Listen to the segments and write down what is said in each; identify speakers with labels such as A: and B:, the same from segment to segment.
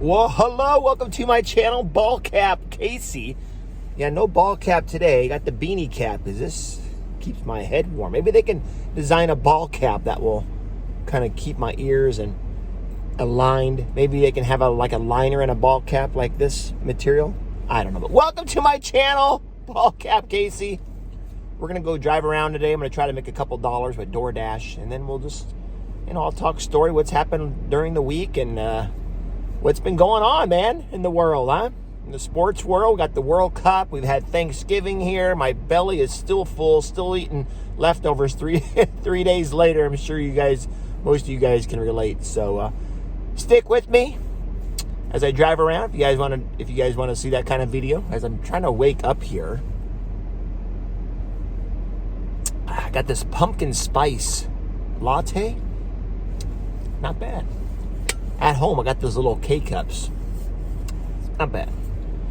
A: Well, hello, welcome to my channel, Ball Cap Casey. Yeah, no ball cap today. Got the beanie cap because this keeps my head warm. Maybe they can design a ball cap that will kind of keep my ears and aligned. Maybe they can have a liner and a ball cap like this material. I don't know, but welcome to my channel, Ball Cap Casey. We're gonna go drive around today. I'm gonna try to make a couple dollars with DoorDash, and then we'll just, I'll talk story, what's happened during the week, and what's been going on, man, in the world, huh? In the sports world, we got the World Cup. We've had Thanksgiving here. My belly is still full, still eating leftovers three days later. I'm sure most of you guys can relate. So stick with me as I drive around. If you guys want to see that kind of video, as I'm trying to wake up here. I got this pumpkin spice latte. Not bad. At home, I got those little K-cups. Not bad.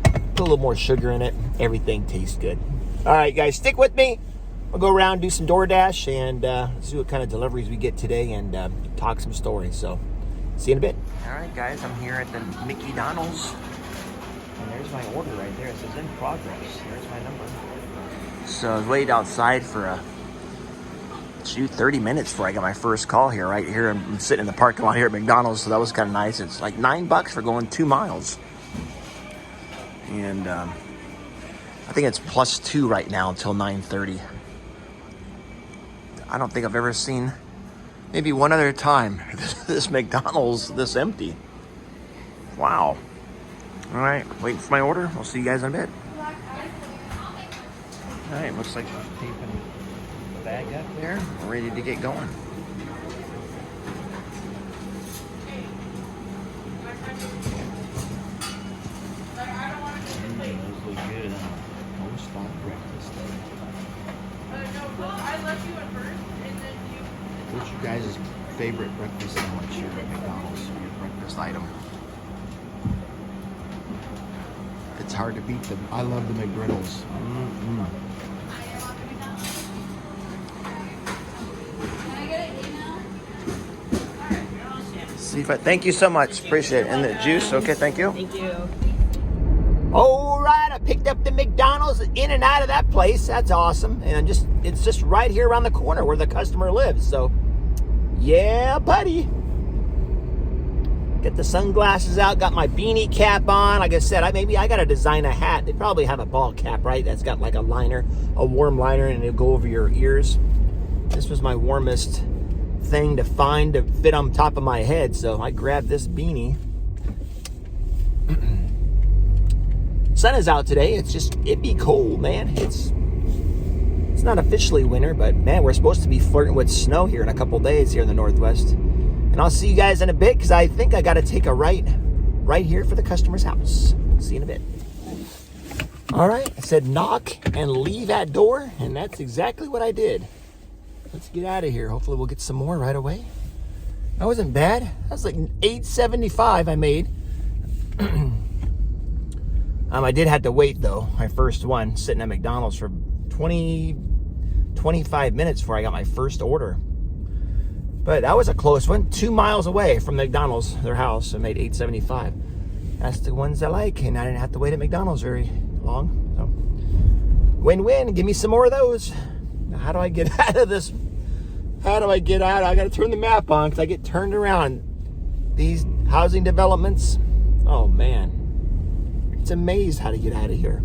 A: Put a little more sugar in it. Everything tastes good. All right, guys, stick with me. I'll go around, do some DoorDash, and see what kind of deliveries we get today, and talk some stories. So, see you in a bit. All right, guys, I'm here at the Mickey Donald's. And there's my order right there. It says in progress. There's my number. So, I was waiting outside for 30 minutes before I got my first call here. Right here, I'm sitting in the parking lot here at McDonald's, so that was kind of nice. It's like $9 for going 2 miles, and I think it's +2 right now until 9:30. I don't think I've ever seen, maybe one other time, this McDonald's this empty. Wow. All right, waiting for my order. We'll see you guys in a bit. All right, looks like we're taping bag up there. We're ready to get going. Those look good. Almost thought breakfast. What's your guys' favorite breakfast sandwich here at McDonald's? Your breakfast item? It's hard to beat them. I love the McGriddles. Thank you so much. Appreciate it. And the juice, okay, thank you.
B: Thank you.
A: All right, I picked up the McDonald's in and out of that place. That's awesome. And it's just right here around the corner where the customer lives. So, yeah, buddy. Get the sunglasses out, got my beanie cap on. Like I said, maybe I got to design a hat. They probably have a ball cap, right? That's got like a liner, a warm liner, and it'll go over your ears. This was my warmest thing to find to fit on top of my head, so I grabbed this beanie. Sun is out today. It'd be cold, man. It's not officially winter, but man, we're supposed to be flirting with snow here in a couple days here in the Northwest. And I'll see you guys in a bit, because I think I got to take a right here for the customer's house. See you in a bit. All right, I said knock and leave at door, and that's exactly what I did. Let's get out of here. Hopefully we'll get some more right away. That wasn't bad. That was like $8.75 I made. I did have to wait, though. My first one, sitting at McDonald's for 25 minutes before I got my first order. But that was a close one. 2 miles away from McDonald's, their house. I made $8.75. That's the ones I like, and I didn't have to wait at McDonald's very long. So, win-win. Give me some more of those. Now, how do I get out of this? How do I get out? I got to turn the map on because I get turned around. These housing developments. Oh, man. It's amazing how to get out of here.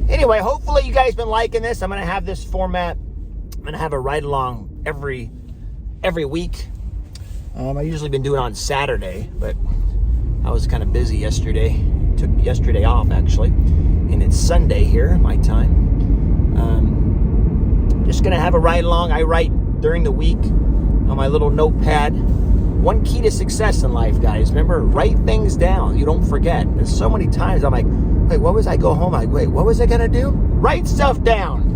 A: Anyway, hopefully you guys been liking this. I'm going to have this format. I'm going to have a ride-along every week. I usually been doing it on Saturday, but I was kind of busy yesterday. Took yesterday off, actually. And it's Sunday here, my time. Just going to have a ride-along. I write during the week on my little notepad. One key to success in life, guys. Remember, write things down. You don't forget. There's so many times I'm like, wait, what was I go home? Wait, what was I going to do? Write stuff down.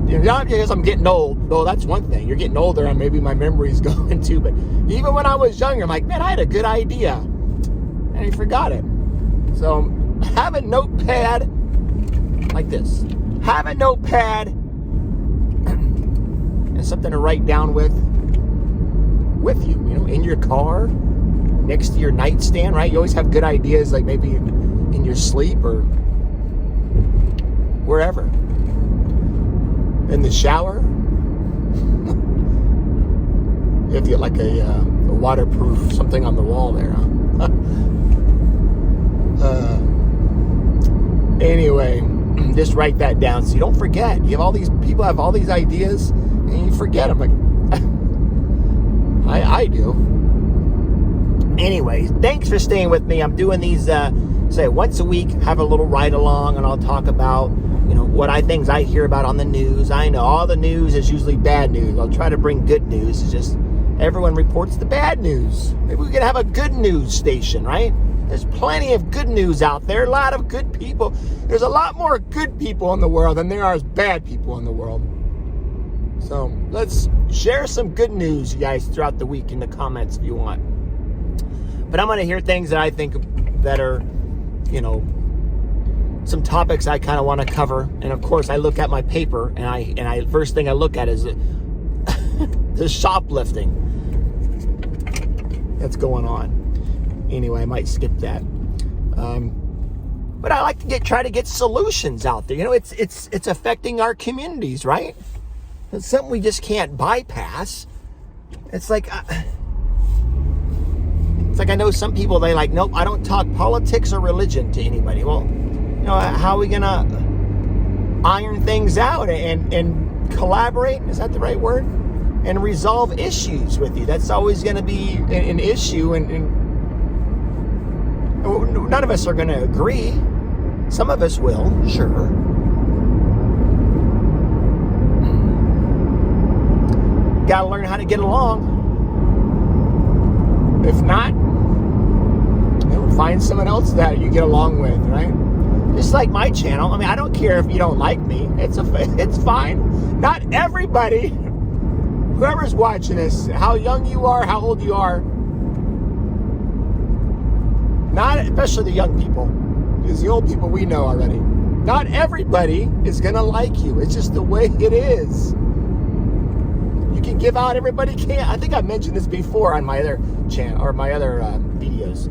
A: Not because I'm getting old, though that's one thing. You're getting older and maybe my memory's going too. But even when I was younger, I'm like, man, I had a good idea. And I forgot it. So have a notepad like this. Have a notepad and something to write down with you, in your car, next to your nightstand, right? You always have good ideas, like maybe in your sleep or wherever. In the shower. If you like a waterproof something on the wall there, huh? Anyway, just write that down so you don't forget. You have all these people have all these ideas and you forget them. Like I do. Anyways, thanks for staying with me. I'm doing these say once a week, have a little ride along, and I'll talk about, you know, what things I hear about on the news. I know all the news is usually bad news. I'll try to bring good news. It's just everyone reports the bad news. Maybe we could have a good news station, right? There's plenty of good news out there. A lot of good people. There's a lot more good people in the world than there are bad people in the world. So let's share some good news, you guys, throughout the week in the comments if you want. But I'm going to hear things that I think that are, you know, some topics I kind of want to cover. And of course, I look at my paper, and I first thing I look at is the shoplifting that's going on. Anyway, I might skip that. But I like to try to get solutions out there. You know, it's affecting our communities, right? It's something we just can't bypass. It's like I know some people, they like, nope, I don't talk politics or religion to anybody. Well, you know, how are we gonna iron things out and collaborate? Is that the right word? And resolve issues with you. That's always going to be an issue, and none of us are going to agree. Some of us will, sure. Got to learn how to get along. If not, you know, find someone else that you get along with, right? Just like my channel. I mean, I don't care if you don't like me. It's fine. Not everybody, whoever's watching this, how young you are, how old you are, not especially the young people, because the old people we know already. Not everybody is gonna like you. It's just the way it is. You can give out, everybody can't. I think I've mentioned this before on my other channel or my other videos.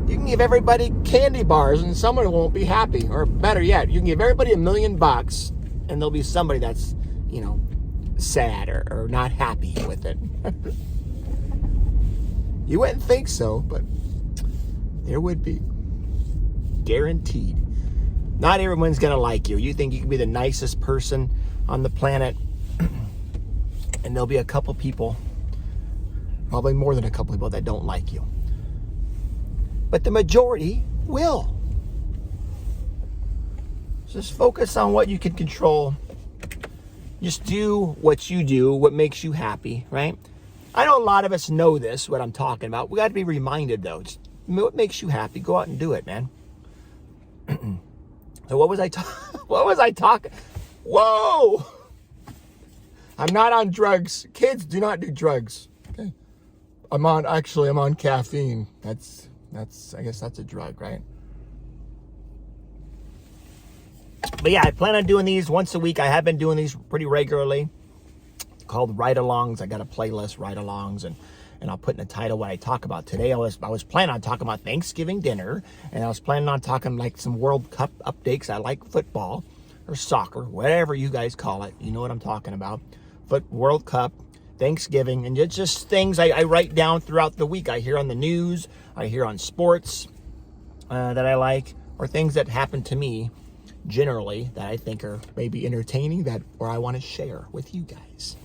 A: You can give everybody candy bars and someone won't be happy. Or better yet, you can give everybody $1 million and there'll be somebody that's, you know, sad or not happy with it. You wouldn't think so, but there would be. Guaranteed. Not everyone's going to like you. You think you can be the nicest person on the planet, and there'll be a couple people, probably more than a couple people, that don't like you. But the majority will. Just focus on what you can control. Just do what you do, what makes you happy, right? I know a lot of us know this, what I'm talking about. We got to be reminded, though. Just what makes you happy, go out and do it, man. So what was I talking? Whoa! I'm not on drugs. Kids, do not do drugs. Okay. I'm on caffeine. That's I guess that's a drug, right? But yeah, I plan on doing these once a week. I have been doing these pretty regularly. Called ride-alongs. I got a playlist, ride-alongs, and I'll put in the title what I talk about today. I was planning on talking about Thanksgiving dinner, and I was planning on talking like some World Cup updates. I like football or soccer, whatever you guys call it. You know what I'm talking about. World Cup, Thanksgiving, and just things I write down throughout the week. I hear on the news, I hear on sports that I like, or things that happen to me generally that I think are maybe entertaining or I want to share with you guys.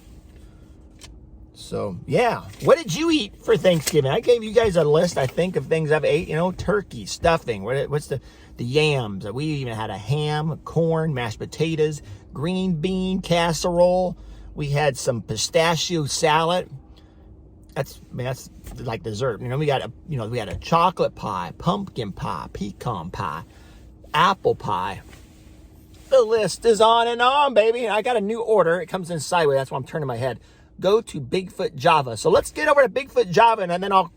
A: So, yeah. What did you eat for Thanksgiving? I gave you guys a list, I think, of things I've ate. You know, turkey, stuffing. What's the yams? We even had a ham, corn, mashed potatoes, green bean casserole. We had some pistachio salad. That's like dessert. You know, we had a chocolate pie, pumpkin pie, pecan pie, apple pie. The list is on and on, baby. I got a new order. It comes in sideways. That's why I'm turning my head. Go to Bigfoot Java. So let's get over to Bigfoot Java, and then I'll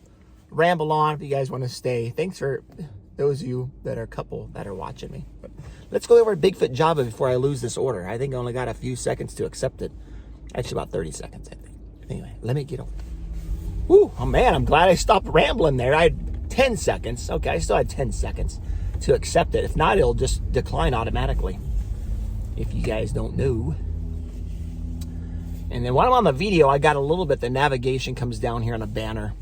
A: ramble on if you guys want to stay. Thanks for those of you that are a couple that are watching me. But let's go over to Bigfoot Java before I lose this order. I think I only got a few seconds to accept it. Actually, about 30 seconds, I think. Anyway, let me get over. Whew, oh man, I'm glad I stopped rambling there. I had 10 seconds. Okay, I still had 10 seconds to accept it. If not, it'll just decline automatically, if you guys don't know. And then when I'm on the video, I got a little bit, the navigation comes down here on a banner.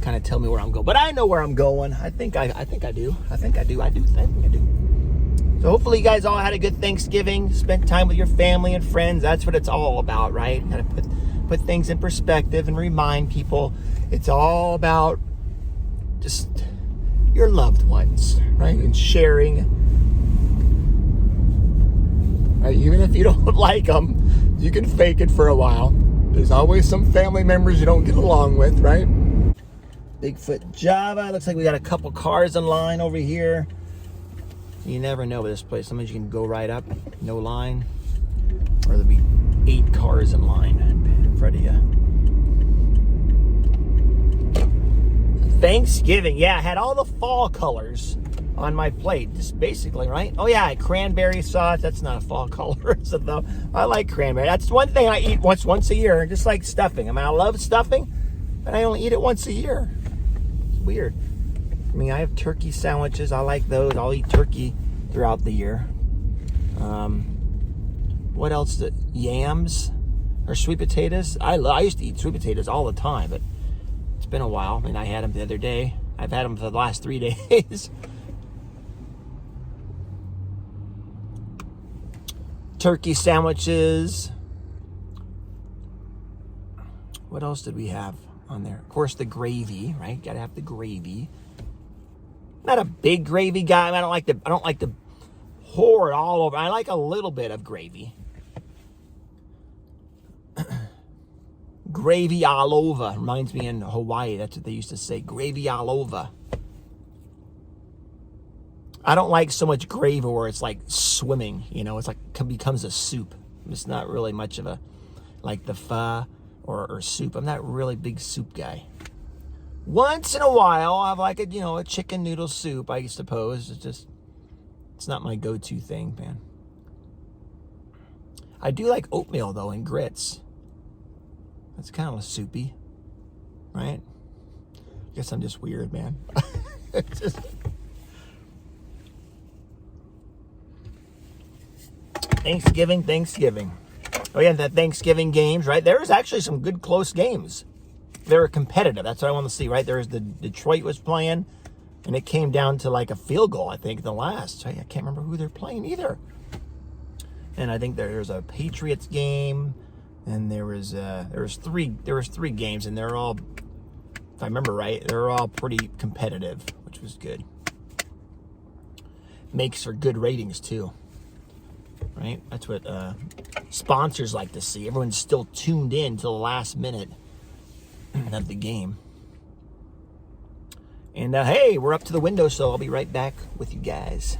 A: Kind of tell me where I'm going. But I know where I'm going. I think I do. So hopefully you guys all had a good Thanksgiving, spent time with your family and friends. That's what it's all about, right? Gotta put things in perspective and remind people it's all about just your loved ones, right? And sharing. Right? Even if you don't like them, you can fake it for a while. There's always some family members you don't get along with, right? Bigfoot Java. Looks like we got a couple cars in line over here. You never know with this place. Sometimes you can go right up, no line. Or there'll be 8 cars in line in front of you. Thanksgiving. Yeah, I had all the fall colors on my plate, just basically, right? Oh yeah, cranberry sauce. That's not a fall color, is it though? I like cranberry. That's one thing I eat once a year, just like stuffing. I mean, I love stuffing, but I only eat it once a year. It's weird. I mean, I have turkey sandwiches. I like those. I'll eat turkey throughout the year. What else? Yams or sweet potatoes. I used to eat sweet potatoes all the time, but it's been a while. I mean, I had them the other day. I've had them for the last 3 days. Turkey sandwiches. What else did we have on there? Of course, the gravy, right? Gotta have the gravy. Not a big gravy guy. I don't like to pour it all over. I like a little bit of gravy. Gravy all over. Reminds me in Hawaii, that's what they used to say. Gravy all over. I don't like so much gravy where it's like swimming, you know, it's like becomes a soup. It's not really much of a, like the pho or soup. I'm not really a big soup guy. Once in a while, I have like a chicken noodle soup, I suppose. It's not my go-to thing, man. I do like oatmeal though and grits. That's kind of soupy, right? I guess I'm just weird, man. Just... Thanksgiving. Oh yeah, the Thanksgiving games, right? There was actually some good close games. They were competitive. That's what I want to see, right? There's the Detroit was playing, and it came down to like a field goal, I think, the last. I can't remember who they're playing either. And I think there's a Patriots game, and there was 3 games, and they're all, if I remember right, they're all pretty competitive, which was good. Makes for good ratings too. Right? That's what sponsors like to see. Everyone's still tuned in till the last minute of the game. And hey, we're up to the window, so I'll be right back with you guys.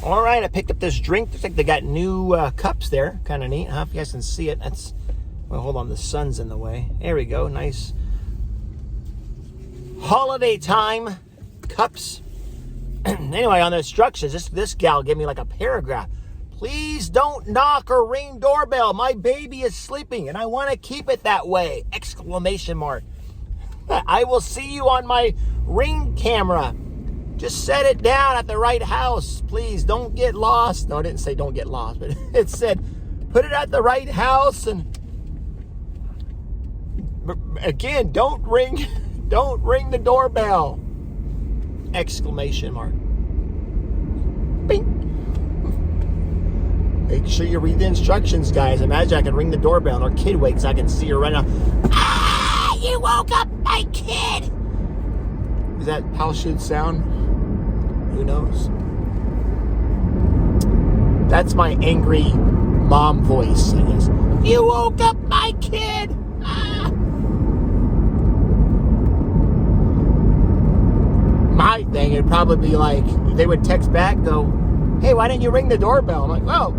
A: All right, I picked up this drink. Looks like they got new cups there. Kind of neat, huh? If you guys can see it. That's, well, hold on, the sun's in the way. There we go. Nice holiday time cups. Anyway, on the instructions, this gal gave me like a paragraph. Please don't knock or ring doorbell. My baby is sleeping, and I want to keep it that way! Exclamation mark. I will see you on my Ring camera. Just set it down at the right house. Please don't get lost. No, it didn't say don't get lost, but it said put it at the right house. And again, don't ring the doorbell! Exclamation mark. Bing. Make sure you read the instructions, guys. Imagine I can ring the doorbell and our kid wakes. I can see her right now. Ah! You woke up my kid! Is that how it should sound? Who knows? That's my angry mom voice, I guess. You woke up my kid! Ah! My thing, it'd probably be like, they would text back, go, hey, why didn't you ring the doorbell? I'm like, well,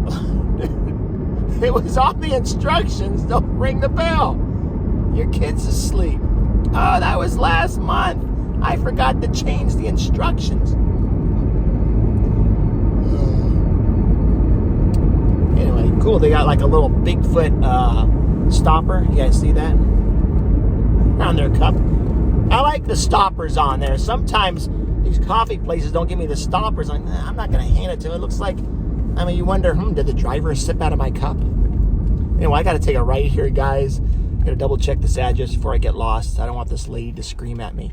A: it was on the instructions, don't ring the bell. Your kid's asleep. Oh, that was last month. I forgot to change the instructions. Anyway, cool. They got like a little Bigfoot stopper. You guys see that? On their cup. I like the stoppers on there. Sometimes these coffee places don't give me the stoppers. I'm not going to hand it to them. It looks like, I mean, you wonder, did the driver sip out of my cup? Anyway, I got to take a right here, guys. Got to double check this address before I get lost. I don't want this lady to scream at me.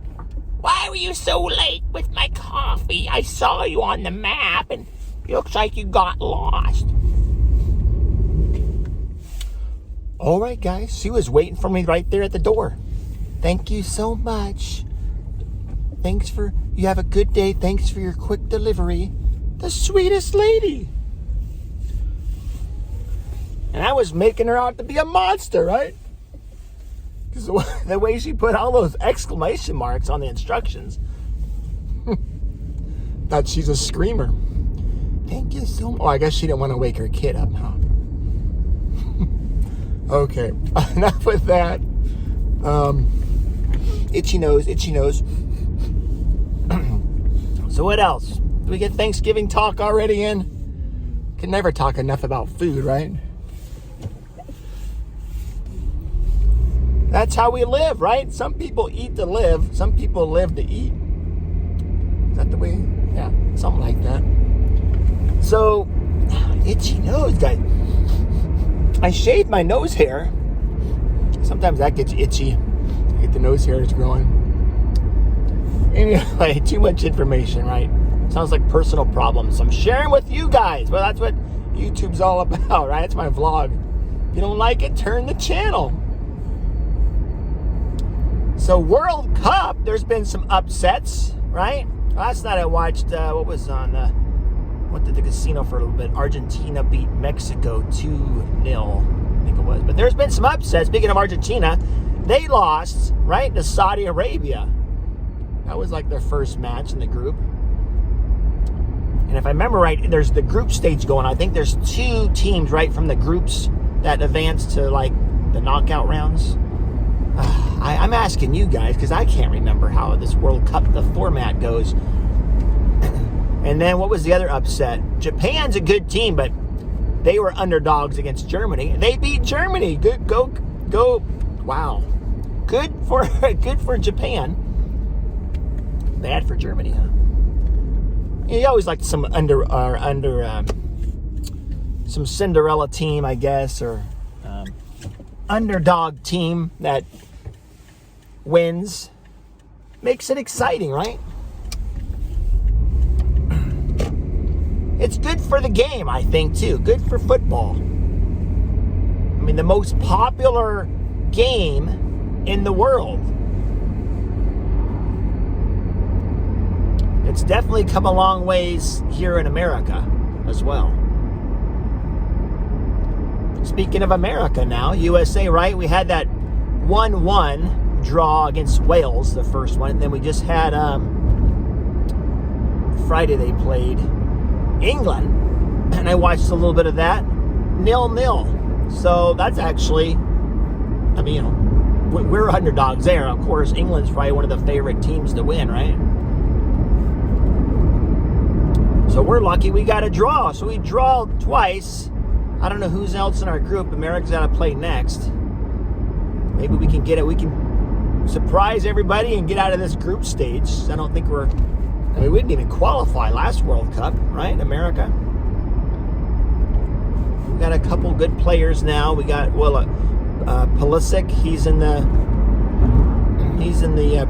A: Why were you so late with my coffee? I saw you on the map and it looks like you got lost. All right, guys. She was waiting for me right there at the door. Thank you so much. You have a good day. Thanks for your quick delivery. The sweetest lady. And I was making her out to be a monster, right? Because the way she put all those exclamation marks on the instructions. That she's a screamer. Thank you so much. Oh, I guess she didn't want to wake her kid up, huh? Okay, enough with that. Itchy nose. So what else? Did we get Thanksgiving talk already in? Can never talk enough about food, right? That's how we live, right? Some people eat to live. Some people live to eat. Is that the way? Yeah, something like that. So, itchy nose, guys. I shave my nose hair. Sometimes that gets itchy. I get the nose hair is growing. Anyway, too much information, right? Sounds like personal problems. I'm sharing with you guys. Well, that's what YouTube's all about, right? It's my vlog. If you don't like it, turn the channel. So World Cup, there's been some upsets, right? Last night I watched, went to the casino for a little bit. Argentina beat Mexico 2-0, I think it was. But there's been some upsets. Speaking of Argentina, they lost, right, to Saudi Arabia. That was like their first match in the group. And if I remember right, there's the group stage going on. I think there's 2 teams, right, from the groups that advance to, like, the knockout rounds. I'm asking you guys because I can't remember how this World Cup, the format goes. And then what was the other upset? Japan's a good team, but they were underdogs against Germany. They beat Germany. Good, go! Wow, good for Japan. Bad for Germany, huh? You always like some some Cinderella team, I guess, or underdog team that wins. Makes it exciting, right? It's good for the game, I think, too. Good for football. I mean, the most popular game in the world. It's definitely come a long ways here in America as well. Speaking of America now, USA, right? We had that 1-1 draw against Wales, the first one. And then we just had, Friday they played England. And I watched a little bit of that. 0-0. So that's actually, I mean, you know, we're underdogs there. Of course, England's probably one of the favorite teams to win, right? So we're lucky we got a draw. So we draw twice. I don't know who's else in our group. America's got to play next. Maybe we can get it. We can surprise everybody and get out of this group stage. I don't think we didn't even qualify last World Cup, right? America. We got a couple good players now. We got, Pulisic. He's in the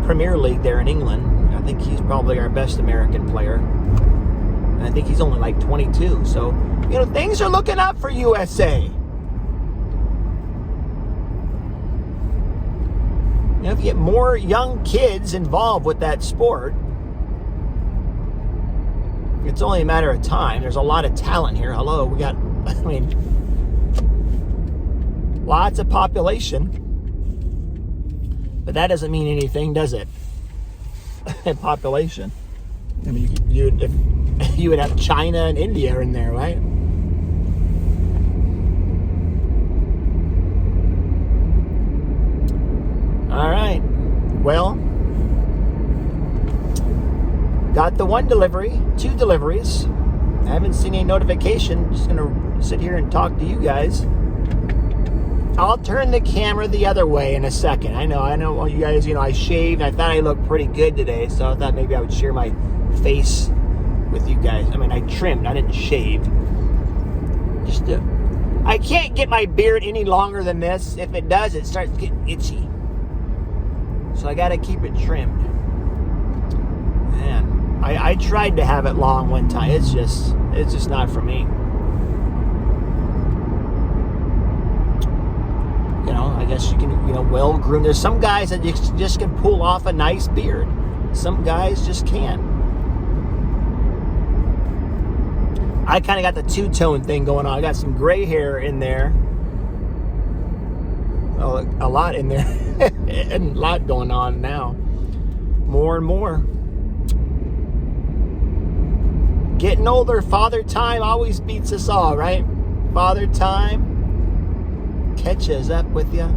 A: Premier League there in England. I think he's probably our best American player. And I think he's only like 22. So, you know, things are looking up for USA. You know, if you get more young kids involved with that sport, it's only a matter of time. There's a lot of talent here. Hello, we got, lots of population. But that doesn't mean anything, does it? Population. I mean, you would have China and India in there, right? All right. Well, got the 1 delivery, 2 deliveries. I haven't seen any notification. Just going to sit here and talk to you guys. I'll turn the camera the other way in a second. I know you guys, I shaved. I thought I looked pretty good today, so I thought maybe I would share my face with you guys. I mean, I trimmed, I didn't shave. I can't get my beard any longer than this. If it does, it starts getting itchy. So I gotta keep it trimmed. Man, I tried to have it long one time. It's just not for me. I guess you can, well groom. There's some guys that just can pull off a nice beard. Some guys just can't. I kind of got the two-tone thing going on. I got some gray hair in there. Oh, a lot in there. And a lot going on now. More and more. Getting older, Father Time always beats us all, right? Father Time catches up with you.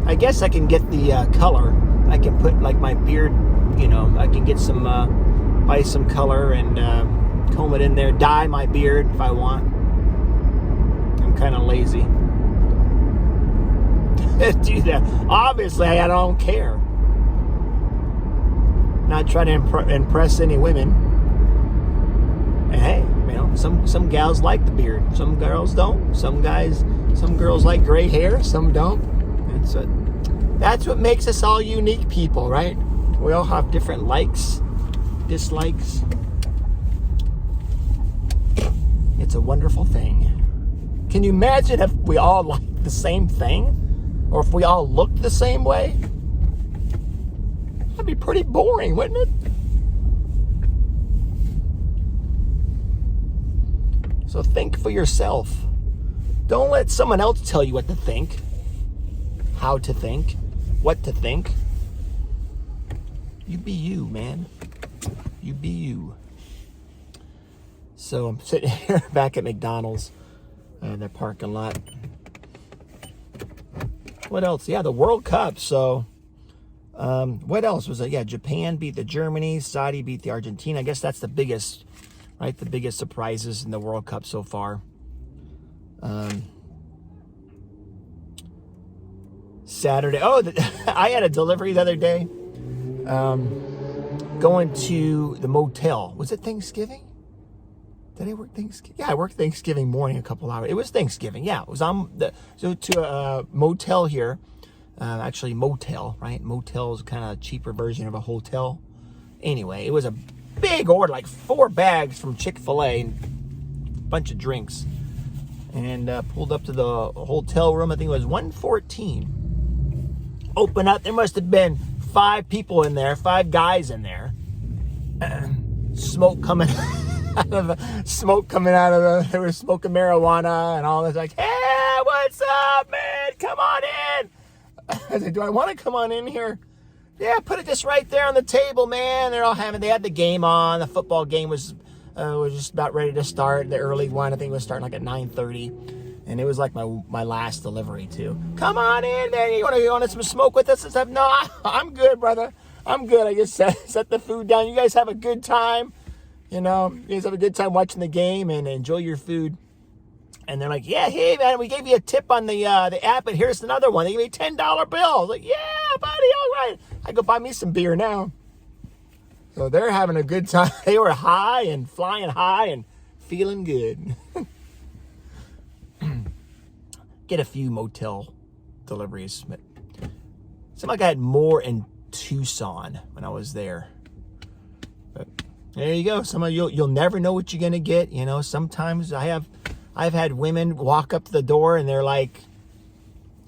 A: I guess I can get the color. I can put like my beard, I can get some, buy some color and comb it in there, dye my beard if I want. I'm kind of lazy. Do that. Obviously, I don't care. Not trying to impress any women. And hey, some gals like the beard. Some girls don't. Some girls like gray hair. Some don't. That's what makes us all unique people, right? We all have different likes, dislikes. It's a wonderful thing. Can you imagine if we all liked the same thing? Or if we all looked the same way? That'd be pretty boring, wouldn't it? So think for yourself. Don't let someone else tell you what to think, how to think, what to think. You be you, man. You be you. So I'm sitting here back at McDonald's in the parking lot. What else? Yeah, the World Cup. So what else was it? Yeah, Japan beat the Germany. Saudi beat the Argentina. I guess that's the biggest, right? The biggest surprises in the World Cup so far. Saturday. Oh, I had a delivery the other day. Going to the motel. Was it Thanksgiving? Did I work Thanksgiving? Yeah, I worked Thanksgiving morning a couple hours. It was Thanksgiving. Yeah, it was to a motel here. Actually, motel, right? Motel is kind of a cheaper version of a hotel. Anyway, it was a big order, like 4 bags from Chick-fil-A and a bunch of drinks. And pulled up to the hotel room. I think it was 114. Open up. There must have been 5 people in there, 5 guys in there. Smoke coming out of they were smoking marijuana and all this. Like, hey, what's up, man? Come on in. I said, do I want to come on in here? Yeah, put it just right there on the table, man. They had the game on. The football game was just about ready to start. The early one, I think, was starting like at 9:30. And it was like my last delivery, too. Come on in, man. You want some smoke with us and stuff? No, I'm good, brother. I'm good. I just set the food down. You guys have a good time. You guys have a good time watching the game and enjoy your food. And they're like, yeah, hey, man, we gave you a tip on the app, and here's another one. They gave me a $10 bill. I was like, yeah, buddy, all right. I go buy me some beer now. So they're having a good time. They were high and flying high and feeling good. Get a few motel deliveries. But it seemed like I had more in Tucson when I was there. But there you go. Some of you'll never know what you're gonna get. Sometimes I've had women walk up to the door and they're like,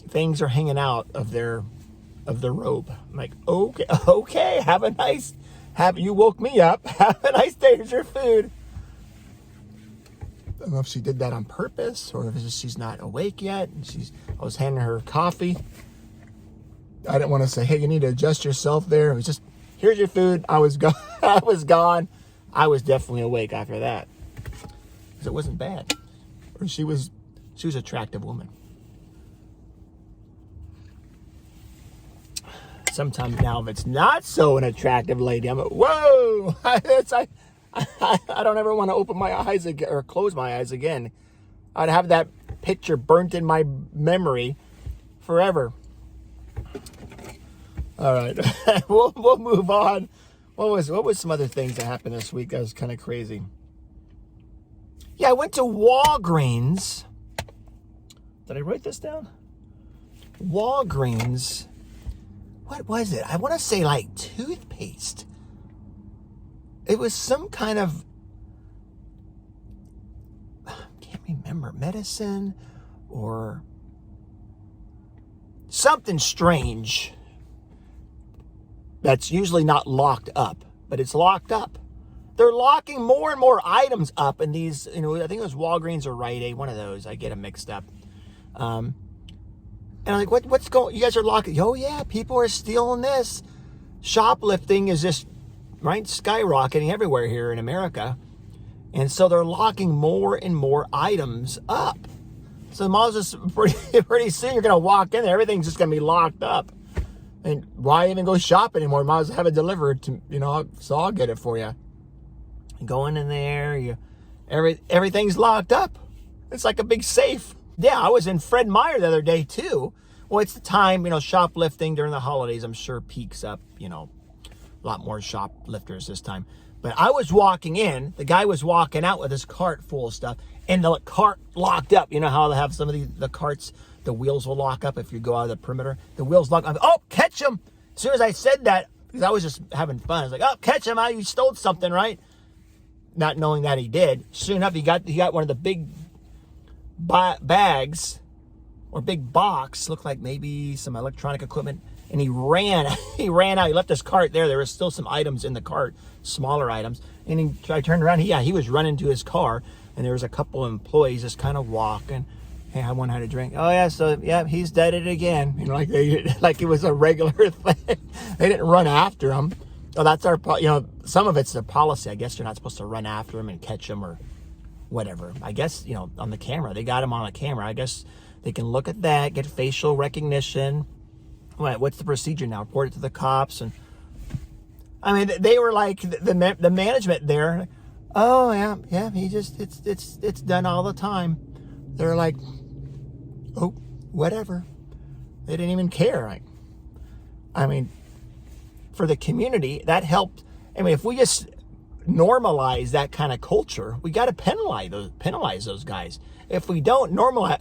A: things are hanging out of their robe. I'm like, okay, you woke me up. Have a nice day. Here's your food. I don't know if she did that on purpose or if she's not awake yet. I was handing her coffee. I didn't want to say, hey, you need to adjust yourself there. It was just, here's your food. I was gone. I was definitely awake after that. Because it wasn't bad. Or she was an attractive woman. Sometimes now, if it's not so an attractive lady, I'm like, whoa! I don't ever want to open my eyes again or close my eyes again. I'd have that picture burnt in my memory forever. All right, we'll move on. What was some other things that happened this week that was kind of crazy? Yeah, I went to Walgreens. Did I write this down? Walgreens. What was it? I want to say like toothpaste. It was some kind of, can't remember, medicine or something strange that's usually not locked up, but it's locked up. They're locking more and more items up in these, I think it was Walgreens or Rite Aid, one of those. I get them mixed up. And I'm like, what's going, you guys are locking, oh yeah, people are stealing this. Shoplifting is just, right, skyrocketing everywhere here in America. And so they're locking more and more items up. So Moses, pretty soon you're going to walk in there, everything's just going to be locked up. And why even go shop anymore? Might as well have it delivered to, so I'll get it for you. Going in there, everything's locked up. It's like a big safe. Yeah, I was in Fred Meyer the other day too. Well, it's the time, shoplifting during the holidays, I'm sure peaks up, a lot more shoplifters this time. But I was walking in, the guy was walking out with his cart full of stuff, and the cart locked up. You know how they have some of the carts, the wheels will lock up if you go out of the perimeter. The wheels lock up. Oh, catch him. As soon as I said that, because I was just having fun, I was like, oh, catch him. You stole something, right? Not knowing that he did. Soon enough, he got one of the big bags or big box, looked like maybe some electronic equipment, and he ran out. He left his cart there. There was still some items in the cart, smaller items, and I turned around. He was running to his car, and there was a couple of employees just kind of walking. Hey, I want to have a drink. Oh yeah, so yeah, he's dead it again. Like it was a regular thing. They didn't run after him. Oh, that's our, some of it's their policy. I guess you're not supposed to run after him and catch him or whatever. I guess, on the camera, they got him on a camera. I guess they can look at that, get facial recognition. What's the procedure now? Report it to the cops. And I mean, they were like the management there. Oh yeah. He just, it's done all the time. They're like, oh, whatever. They didn't even care. I mean, for the community, that helped. I mean, if we just normalize that kind of culture, we got to penalize those guys. If we don't normalize,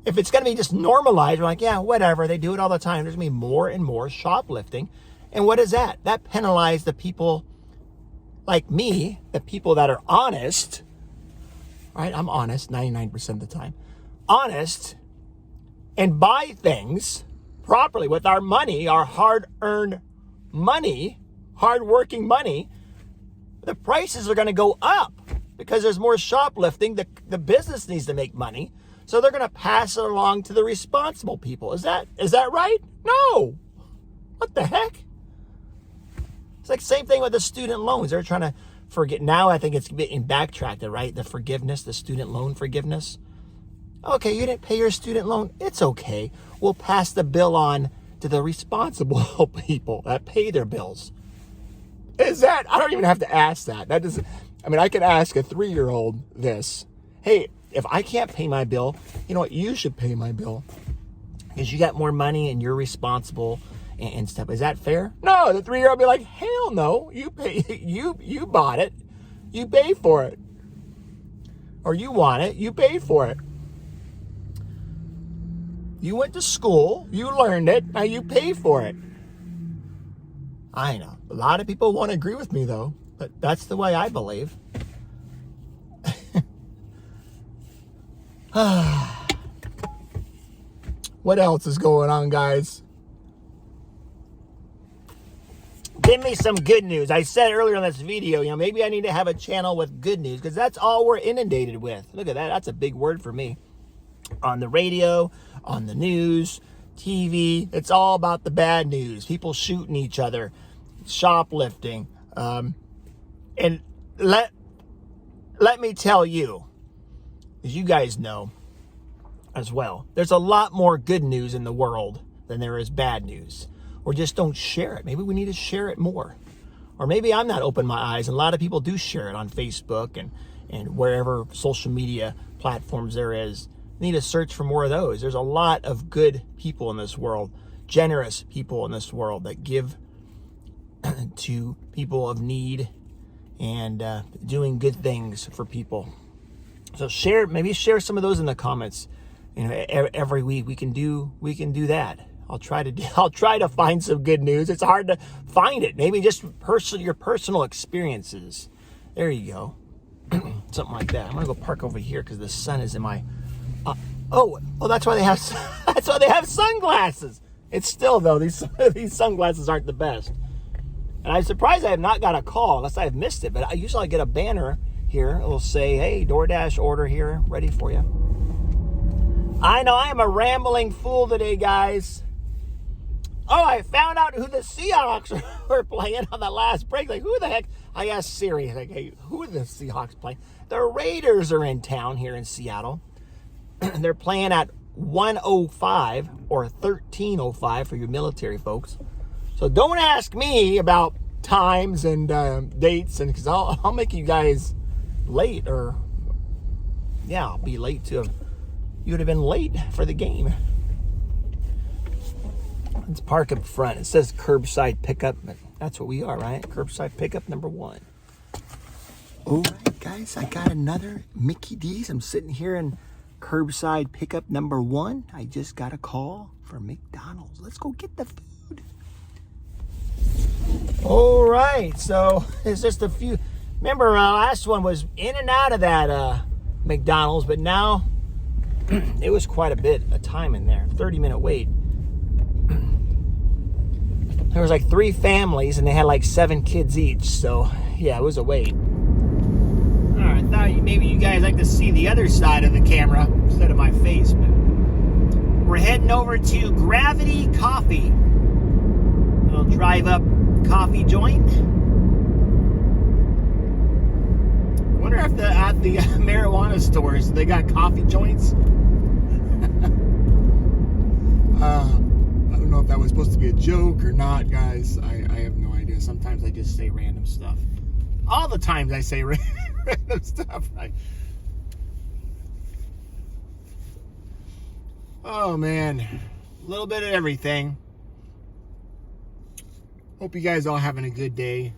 A: if it's going to be just normalized, we're like, yeah, whatever. They do it all the time. There's going to be more and more shoplifting. And what is that? That penalizes the people like me, the people that are honest, right? I'm honest 99% of the time. Honest and buy things properly with our money, our hard-earned money, hard-working money. The prices are going to go up because there's more shoplifting. The business needs to make money, so they're going to pass it along to the responsible people. Is that right? No. What the heck? It's like same thing with the student loans. They're trying to forget. Now I think it's getting backtracked, right? The forgiveness, the student loan forgiveness. Okay, you didn't pay your student loan. It's okay. We'll pass the bill on to the responsible people that pay their bills. Is that, I don't even have to ask that. That doesn't, I mean, I could ask a 3-year-old this. Hey, if I can't pay my bill, you know what? You should pay my bill because you got more money and you're responsible and stuff. Is that fair? No, the 3-year-old be like, hell no. You pay, you bought it. You pay for it. Or you want it. You pay for it. You went to school. You learned it. Now you pay for it. I know. A lot of people won't agree with me, though. But that's the way I believe. What else is going on, guys? Give me some good news. I said earlier in this video, maybe I need to have a channel with good news because that's all we're inundated with. Look at that. That's a big word for me. On the radio, on the news, TV, it's all about the bad news. People shooting each other, shoplifting. And let me tell you, as you guys know as well, there's a lot more good news in the world than there is bad news. Or just don't share it. Maybe we need to share it more. Or maybe I'm not opening my eyes, and a lot of people do share it on Facebook and wherever social media platforms there is. need to search for more of those. There's a lot of good people in this world, generous people in this world that give to people of need and doing good things for people. So maybe share some of those in the comments. You know, every week we can do that. I'll try to find some good news. It's hard to find it. Maybe just your personal experiences. There you go. Something like that. I'm gonna go park over here because the sun is in my. That's why they have sunglasses. It's still though these sunglasses aren't the best. And I'm surprised I have not got a call unless I've missed it. But I usually get a banner here. It'll say, "Hey, DoorDash order here, ready for you." I know I am a rambling fool today, guys. Oh, I found out who the Seahawks were playing on the last break. Like, who the heck? I asked Siri, like, hey, who are the Seahawks playing? The Raiders are in town here in Seattle. They're playing at 1:05 or 13:05 for your military folks. So don't ask me about times and dates, and because I'll make you guys late, or yeah, I'll be late too. You would have been late for the game. Let's park up front. It says curbside pickup, but that's what we are, right? Curbside pickup number 1. All right, guys, I got another Mickey D's. I'm sitting here in curbside pickup number 1. I just got a call from McDonald's. Let's go get the food. All right, so it's just a few. Remember, last one was in and out of that McDonald's, but now it was quite a bit of time in there. 30-minute wait. There was like 3 families, and they had like 7 kids each. So, yeah, it was a wait. All right, I thought maybe you guys like to see the other side of the camera instead of my face. But we're heading over to Gravity Coffee. We'll drive up coffee joint. I wonder if at the marijuana stores they got coffee joints. I don't know if that was supposed to be a joke or not, guys. I have no idea. Sometimes I just say random stuff. All the times I say random stuff. Oh, man. A little bit of everything. Hope you guys all having a good day.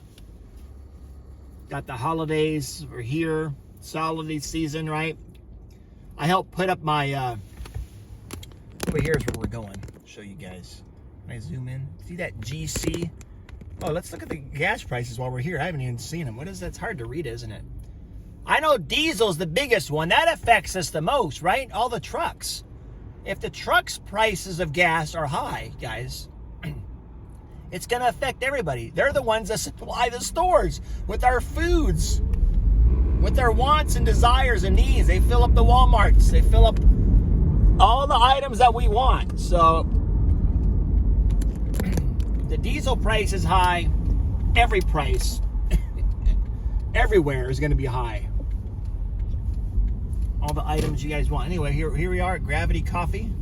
A: Got the holidays. We're here. It's holiday season, right? I helped put up my... over here's where we're going. Show you guys. Can I zoom in? See that GC? Oh, let's look at the gas prices while we're here. I haven't even seen them. What is that? It's hard to read, isn't it? I know diesel's the biggest one. That affects us the most, right? All the trucks. If the trucks' prices of gas are high, guys, it's going to affect everybody. They're the ones that supply the stores with our foods, with their wants and desires and needs. They fill up the Walmarts. They fill up all the items that we want. So the diesel price is high. Every price everywhere is going to be high. All the items you guys want. Anyway, here we are at Gravity Coffee.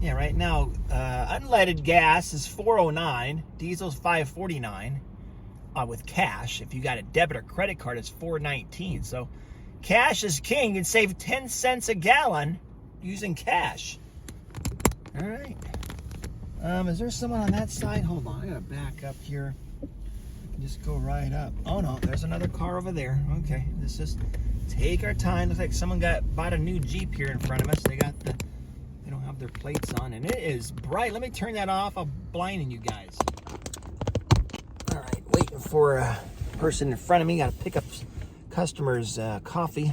A: Yeah, right now unleaded gas is $4.09. Diesel's $5.49 with cash. If you got a debit or credit card, it's $4.19. So cash is king. You can save 10 cents a gallon using cash. All right. Is there someone on that side? Hold on. I got to back up here. I can just go right up. Oh, no. There's another car over there. Okay. Let's just take our time. Looks like someone bought a new Jeep here in front of us. They don't have their plates on, and it is bright. Let me turn that off. I'm blinding you guys. All right. Waiting for a person in front of me. Got to pick up customers' coffee.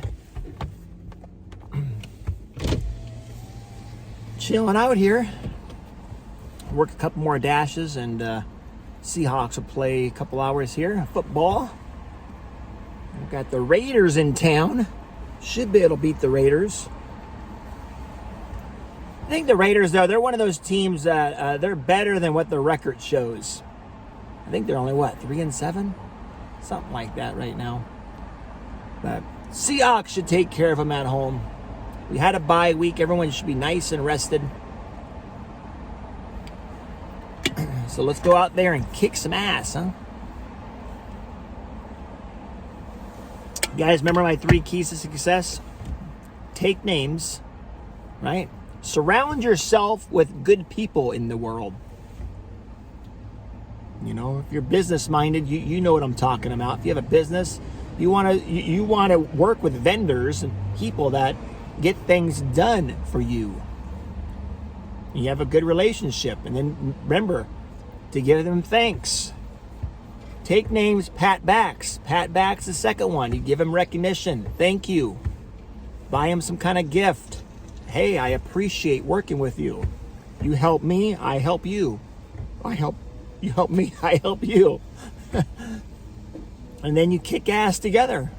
A: Chilling out here. Work a couple more dashes, and Seahawks will play a couple hours here. Football. We've got the Raiders in town. Should be able to beat the Raiders. I think the Raiders, though, they're one of those teams that they're better than what the record shows. I think they're only, 3-7? Something like that right now. But Seahawks should take care of them at home. We had a bye week. Everyone should be nice and rested. So let's go out there and kick some ass, huh? Guys, remember my 3 keys to success? Take names, right? Surround yourself with good people in the world. You know, if you're business minded, you know what I'm talking about. If you have a business, you want to work with vendors and people that get things done for you. You have a good relationship, and then remember to give them thanks. Take names, pat backs. Pat backs the second one. You give them recognition. Thank you. Buy them some kind of gift. Hey, I appreciate working with you. You help me, I help you. You help me, I help you. And then you kick ass together.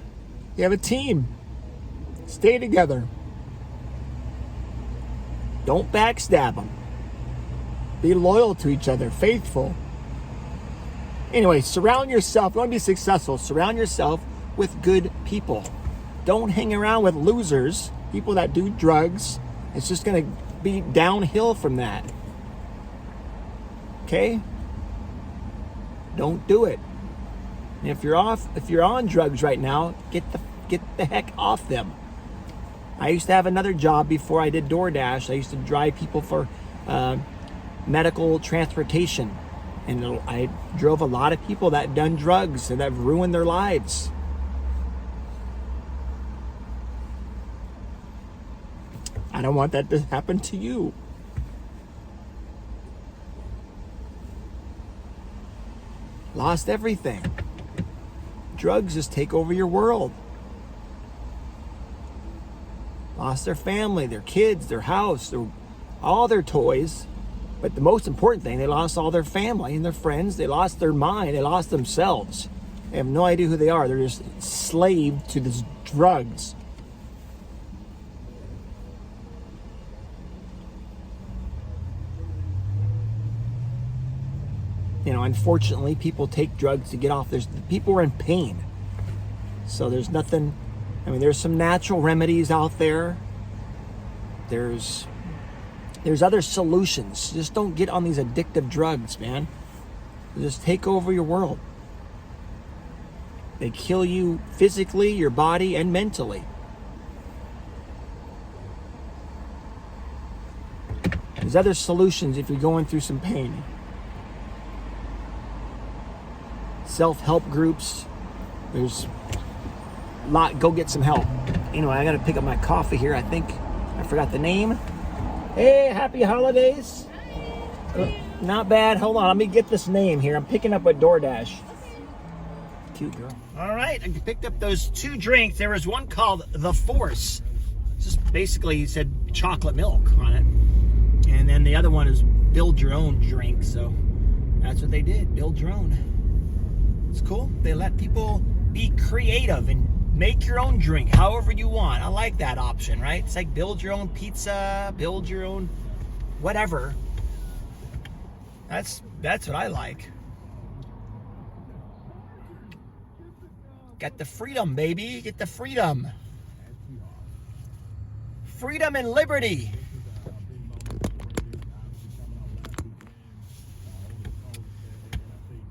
A: You have a team. Stay together. Don't backstab them. Be loyal to each other, faithful. Anyway, surround yourself. If you want to be successful, surround yourself with good people. Don't hang around with losers, people that do drugs. It's just going to be downhill from that. Okay? Don't do it. And if you're on drugs right now, get the heck off them. I used to have another job before I did DoorDash. I used to drive people for medical transportation. And I drove a lot of people that done drugs and have ruined their lives. I don't want that to happen to you. Lost everything. Drugs just take over your world. Lost their family, their kids, their house, all their toys. But the most important thing, they lost all their family and their friends. They lost their mind. They lost themselves. They have no idea who they are. They're just slave to these drugs. You know, unfortunately, people take drugs to get off. People are in pain. So there's nothing, I mean, there's some natural remedies out there. There's other solutions. Just don't get on these addictive drugs, man. They just take over your world. They kill you physically, your body, and mentally. There's other solutions if you're going through some pain. Self-help groups. There's a lot. Go get some help. Anyway, I got to pick up my coffee here. I think I forgot the name. Hey, happy holidays. Not bad. Hold on. Let me get this name here. I'm picking up a DoorDash. Cute girl. All right. I picked up those 2 drinks. There was one called The Force. Just basically said chocolate milk on it. And then the other one is build your own drink. So that's what they did. Build your own. It's cool. They let people be creative and make your own drink however you want. I like that option, right? It's like build your own pizza, build your own whatever. That's what I like. Got the freedom, baby. Get the freedom. Freedom and liberty.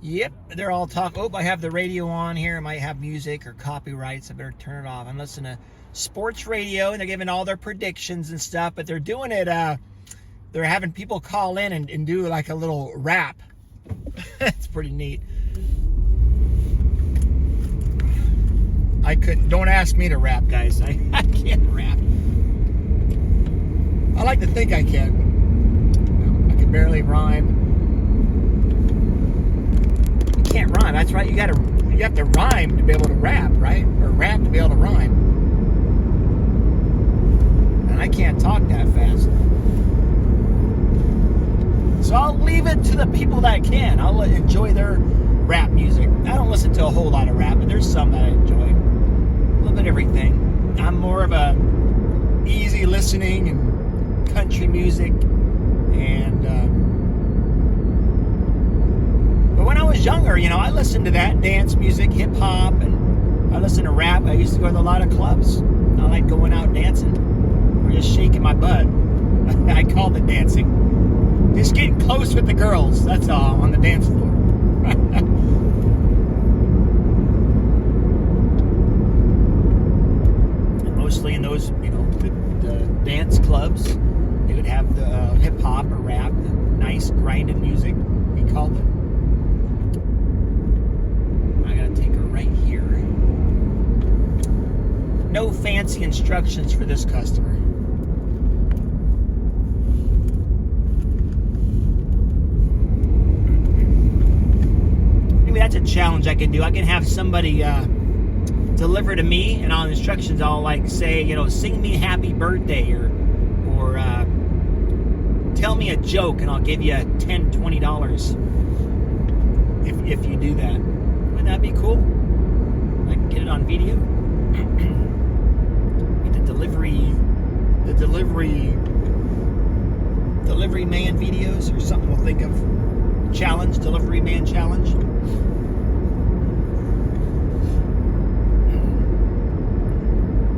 A: Yep, they're all talking. Oh, I have the radio on here. I might have music or copyrights. I better turn it off. I'm listening to sports radio, and they're giving all their predictions and stuff, but they're doing it, they're having people call in and do like a little rap. It's pretty neat. Don't ask me to rap, guys. I can't rap. I like to think I can. I can barely rhyme. Can't rhyme. That's right. You have to rhyme to be able to rap, right? Or rap to be able to rhyme. And I can't talk that fast. So I'll leave it to the people that can. I'll enjoy their rap music. I don't listen to a whole lot of rap, but there's some that I enjoy. A little bit of everything. I'm more of a easy listening and country music and but when I was younger, you know, I listened to that dance music, hip hop, and I listened to rap. I used to go to a lot of clubs. I like going out dancing or just shaking my butt. I called it dancing. Just getting close with the girls, that's all, on the dance floor. pop or rap, nice grinding music, we call it. I gotta take a right here. No fancy instructions for this customer. Maybe that's a challenge I can do. I can have somebody deliver to me, and on instructions I'll like say, sing me happy birthday, or tell me a joke, and I'll give you $10, $20 if you do that. Wouldn't that be cool? I can get it on video. Get the delivery man videos or something we'll think of. Challenge, delivery man challenge.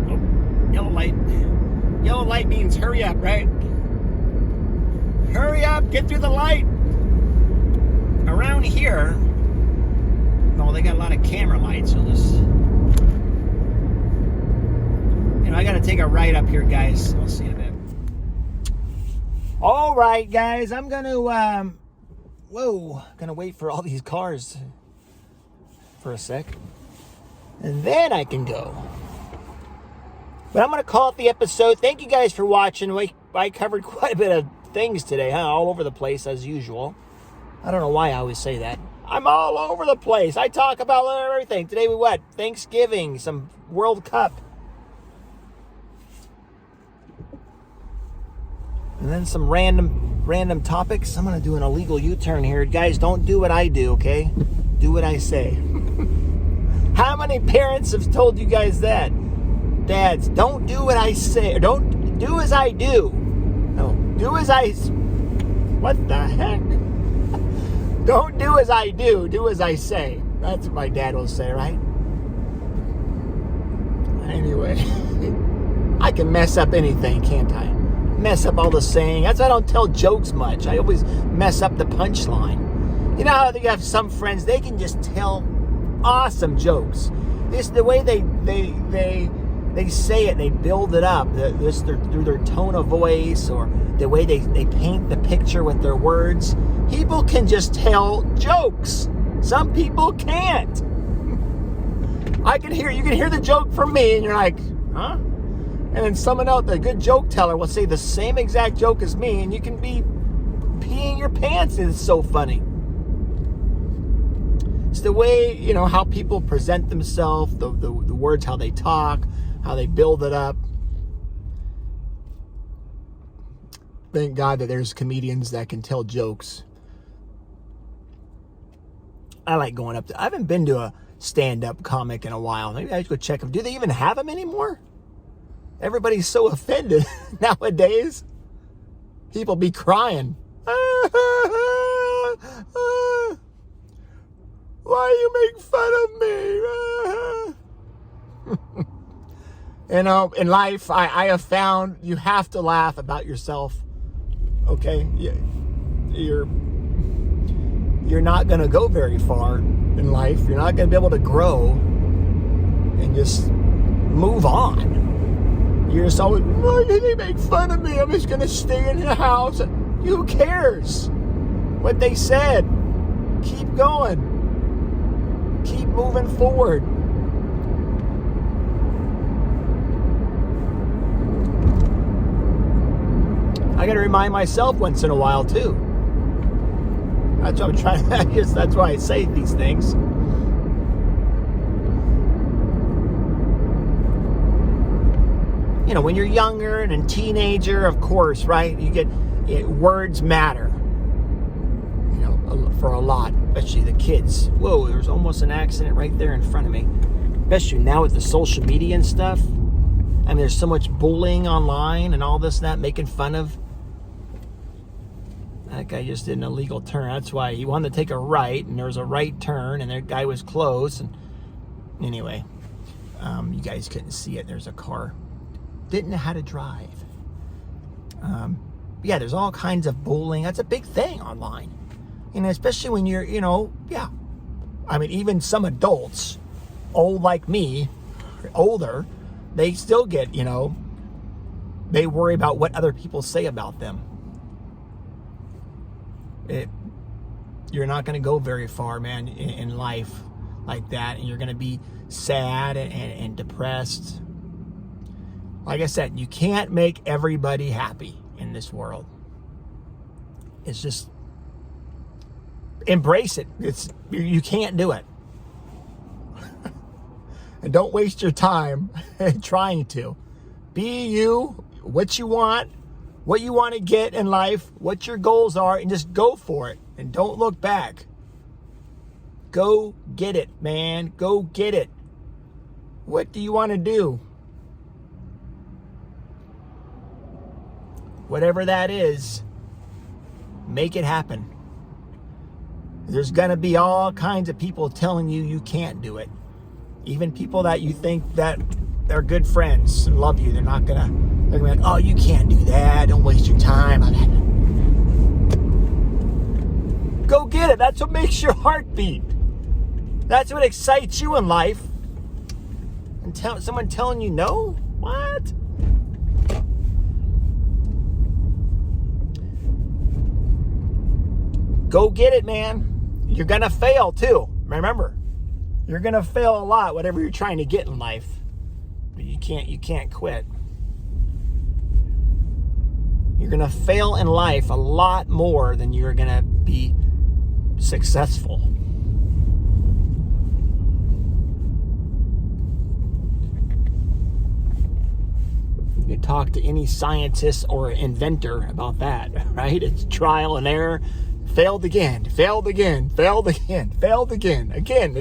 A: Oh, yellow light. Yellow light means hurry up, right? Hurry up, get through the light. Around here, they got a lot of camera lights, so this, I gotta take a right up here, guys. I'll see you in a bit. All right, guys, I'm gonna, gonna wait for all these cars for a sec, and then I can go. But I'm gonna call it the episode. Thank you guys for watching. I covered quite a bit of things today, all over the place as usual. I don't know why I always say that. I'm all over the place. I talk about everything. Today we what? Thanksgiving, some World Cup. And then some random topics. I'm going to do an illegal U-turn here. Guys, don't do what I do, okay? Do what I say. How many parents have told you guys that? Dads, don't do what I say. Don't do as I do. No, do as I... What the heck? Don't do as I do as I say. That's what my dad will say, right? Anyway, I can mess up anything, can't I? Mess up all the saying. That's why I don't tell jokes much. I always mess up the punchline. You know how you have some friends, they can just tell awesome jokes. The way they say it, they build it up. Through their tone of voice, or the way they paint the picture with their words. People can just tell jokes. Some people can't. You can hear the joke from me, and you're like, huh? And then someone else, a good joke teller, will say the same exact joke as me, and you can be peeing your pants. It's so funny. It's the way, how people present themselves, the words, how they talk, how they build it up. Thank God that there's comedians that can tell jokes. I like going up I haven't been to a stand-up comic in a while. Maybe I should go check them. Do they even have them anymore? Everybody's so offended nowadays. People be crying. Why you make fun of me? In life, I have found you have to laugh about yourself. Okay? You're not going to go very far in life. You're not going to be able to grow and just move on. You're just always, why did they make fun of me? I'm just going to stay in the house. Who cares what they said? Keep going. Keep moving forward. I got to remind myself once in a while, too. That's what I'm trying. I guess that's why I say these things. When you're younger and a teenager, of course, right? Words matter. For a lot, especially the kids. Whoa, there's almost an accident right there in front of me. Especially now with the social media and stuff. There's so much bullying online and all this and that, making fun of. That guy just did an illegal turn. That's why he wanted to take a right, and there was a right turn, and that guy was close. And anyway, you guys couldn't see it. There's a car. Didn't know how to drive. There's all kinds of bullying. That's a big thing online. Especially when you're, even some adults, old like me, older, they still get, they worry about what other people say about them. you're not going to go very far, man, in life like that. And you're going to be sad and depressed. Like I said, you can't make everybody happy in this world. It's just, embrace it. You can't do it. And don't waste your time trying to. Be you, what you want to get in life, what your goals are, and just go for it. And don't look back. Go get it, man. Go get it. What do you want to do? Whatever that is, make it happen. There's going to be all kinds of people telling you can't do it. Even people that you think that they're good friends and love you, they're gonna be like, oh, you can't do that. Don't waste your time on that. Go get it. That's what makes your heart beat. That's what excites you in life. And someone telling you no? What? Go get it, man. You're gonna fail too. Remember. You're going to fail a lot, whatever you're trying to get in life. But you can't quit. You're going to fail in life a lot more than you're going to be successful. You can talk to any scientist or inventor about that, right? It's trial and error. Failed again, failed again, failed again, failed again, again.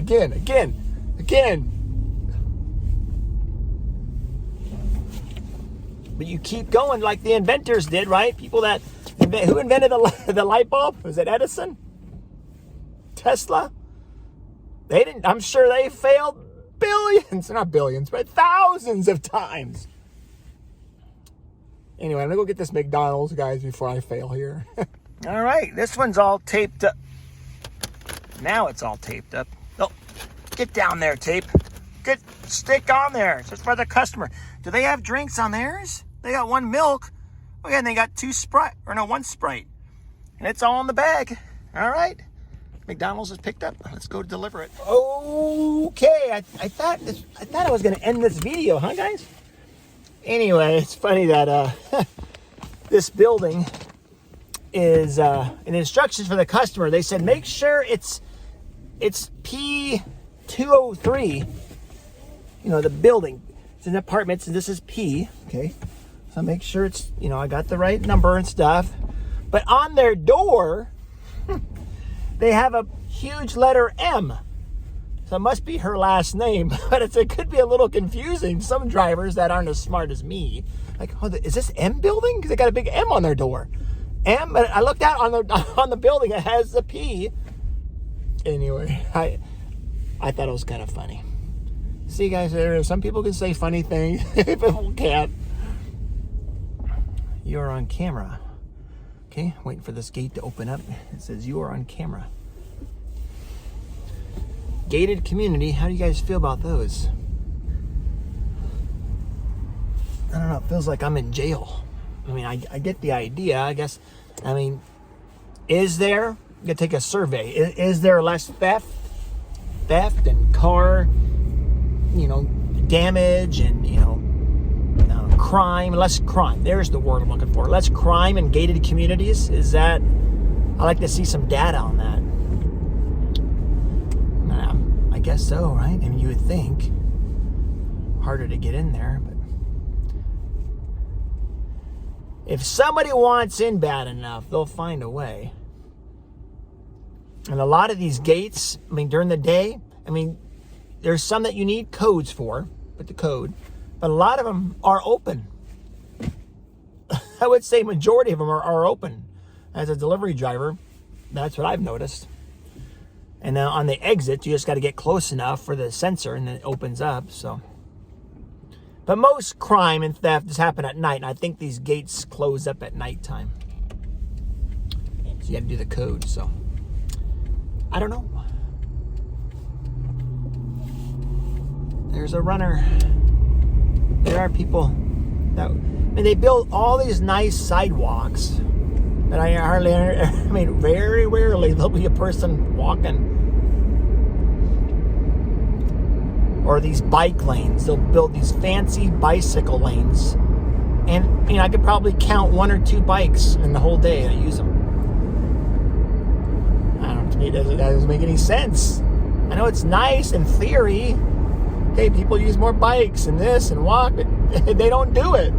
A: But you keep going like the inventors did, right? People who invented the light bulb? Was it Edison? Tesla? They didn't, I'm sure they failed not billions, but thousands of times. Anyway, I'm gonna go get this McDonald's, guys, before I fail here. All right, this one's all taped up. Now it's all taped up. Oh, get down there, tape. Good, stick on there. It's just for the customer. Do they have drinks on theirs? They got one milk. Oh yeah, and they got one Sprite. And it's all in the bag. All right. McDonald's is picked up. Let's go deliver it. Okay, I thought I was gonna end this video, huh, guys? Anyway, it's funny that this building is in instructions for the customer. They said make sure it's P203. You know, the building. It's in apartments, and this is P. Okay, so make sure it's, you know, I got the right number and stuff. But on their door, they have a huge letter M. So it must be her last name, but it could be a little confusing. Some drivers that aren't as smart as me, like, oh, is this M building? Because they got a big M on their door. M, but I looked out on the building. It has the P. Anyway, I thought it was kind of funny. See, guys, some people can say funny things. People can't. You are on camera. Okay, waiting for this gate to open up. It says you are on camera. Gated community. How do you guys feel about those? I don't know. It feels like I'm in jail. I mean, I get the idea, I guess. I mean, is there, you gotta take a survey, is there less theft and car, you know, damage and, you know, crime, less crime. There's the word I'm looking for. Less crime in gated communities. Is that, I'd like to see some data on that. I guess so, right? I mean, you would think. Harder to get in there, but if somebody wants in bad enough, they'll find a way. And a lot of these gates, I mean, during the day, I mean, there's some that you need codes for, but a lot of them are open. I would say majority of them are open. As a delivery driver, that's what I've noticed. And now on the exit, you just got to get close enough for the sensor, and then it opens up. So, but most crime and theft just happen at night, and I think these gates close up at nighttime. So you got to do the code. So I don't know. There's a runner. There are people that, I mean, they build all these nice sidewalks, But I hardly, I mean, very rarely there'll be a person walking. Or these bike lanes. They'll build these fancy bicycle lanes. And, I could probably count 1 or 2 bikes in the whole day that use them. I don't know, to me, that doesn't make any sense. I know it's nice in theory. Okay, people use more bikes and this and walk, but they don't do it.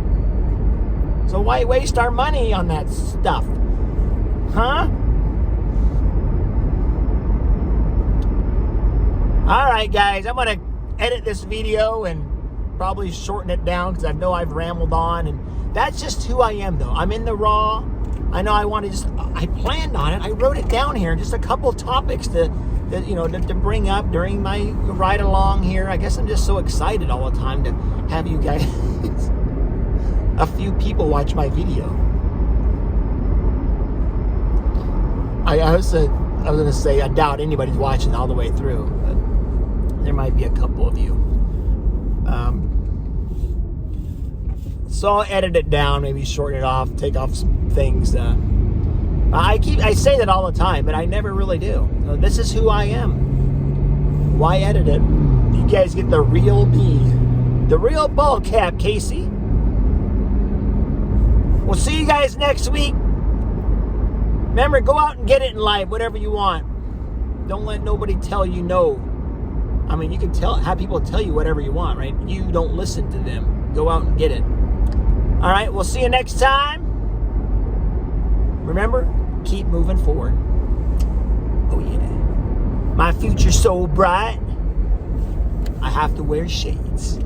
A: So why waste our money on that stuff? Huh? Alright, guys, I'm going to edit this video and probably shorten it down because I know I've rambled on, and that's just who I am, though. I'm in the raw. I know I planned on it. I wrote it down here, just a couple topics to bring up during my ride along here. I guess I'm just so excited all the time to have you guys, a few people watch my video. I was going to say I doubt anybody's watching all the way through, but there might be a couple of you. So I'll edit it down, maybe shorten it off, take off some things. I say that all the time, but I never really do. This is who I am. Why edit it? You guys get the real me, the real ball cap, Casey. We'll see you guys next week. Remember, go out and get it in life, whatever you want. Don't let nobody tell you no. I mean, you can have people tell you whatever you want, right? You don't listen to them. Go out and get it. All right, we'll see you next time. Remember, keep moving forward. Oh, yeah. My future's so bright, I have to wear shades.